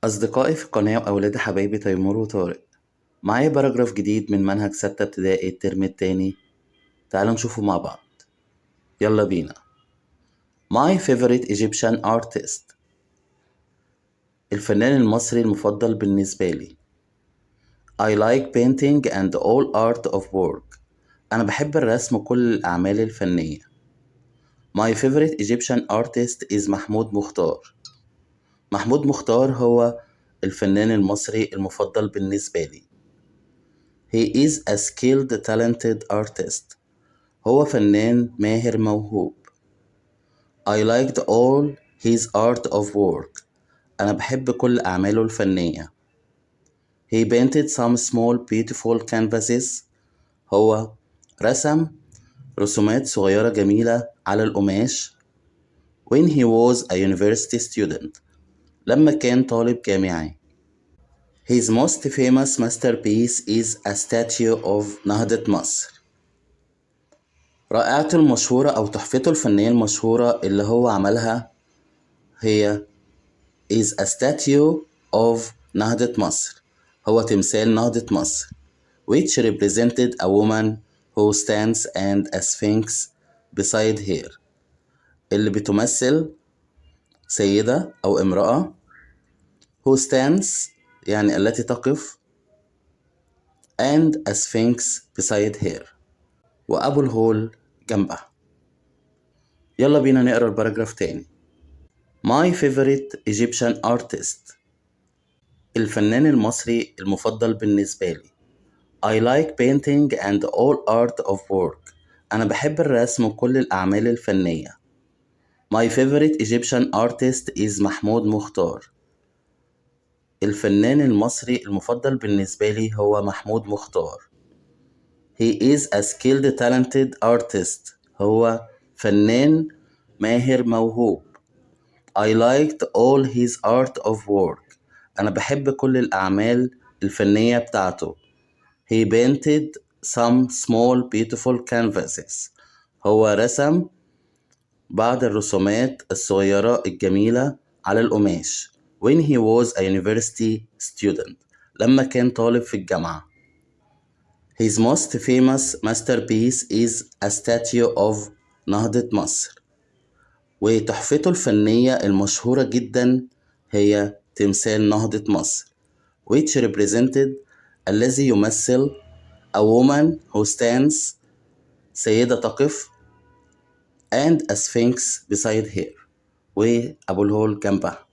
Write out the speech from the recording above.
أصدقائي في القناة وأولاد حبايبي تيمور وطارق، معايا باراجراف جديد من منهج 6 ابتدائي الترم التاني. تعالوا نشوفه مع بعض. يلا بينا. My favorite Egyptian artist. الفنان المصري المفضل بالنسبة لي. I like painting and all art of work. أنا بحب الرسم وكل الأعمال الفنية. My favorite Egyptian artist is محمود مختار. محمود مختار هو الفنان المصري المفضل بالنسبة لي. He is a skilled talented artist. هو فنان ماهر موهوب. I liked all his art of work. أنا بحب كل أعماله الفنية. He painted some small beautiful canvases. هو رسم رسومات صغيرة جميلة على القماش. When he was a university student. لما كان طالب جامعي. His most famous masterpiece is a statue of نهضة مصر. رائعته المشهورة أو تحفته الفنية المشهورة اللي هو عملها هي is a statue of نهضة مصر. هو تمثال نهضة مصر which represented a woman who stands and a sphinx beside her. اللي بتمثل سيدة أو امرأة who stands يعني التي تقف and a sphinx beside her وأبو الهول جنبها. يلا بينا نقرأ الباراجراف تاني. My favorite Egyptian artist. الفنان المصري المفضل بالنسبة لي. I like painting and all art of work. أنا بحب الرسم وكل الأعمال الفنية. My favorite Egyptian artist is محمود مختار. الفنان المصري المفضل بالنسبة لي هو محمود مختار. He is a skilled talented artist. هو فنان ماهر موهوب. I liked all his art of work. أنا بحب كل الأعمال الفنية بتاعته. He painted some small beautiful canvases. هو رسم بعض الرسومات الصغيرة الجميلة على القماش. When he was a university student. لما كان طالب في الجامعة. His most famous masterpiece is a statue of نهضة مصر. وتحفته الفنية المشهورة جدا هي تمثال نهضة مصر which represented الذي يمثل a woman who stands سيدة تقف and a sphinx beside her وأبو الهول جنبها.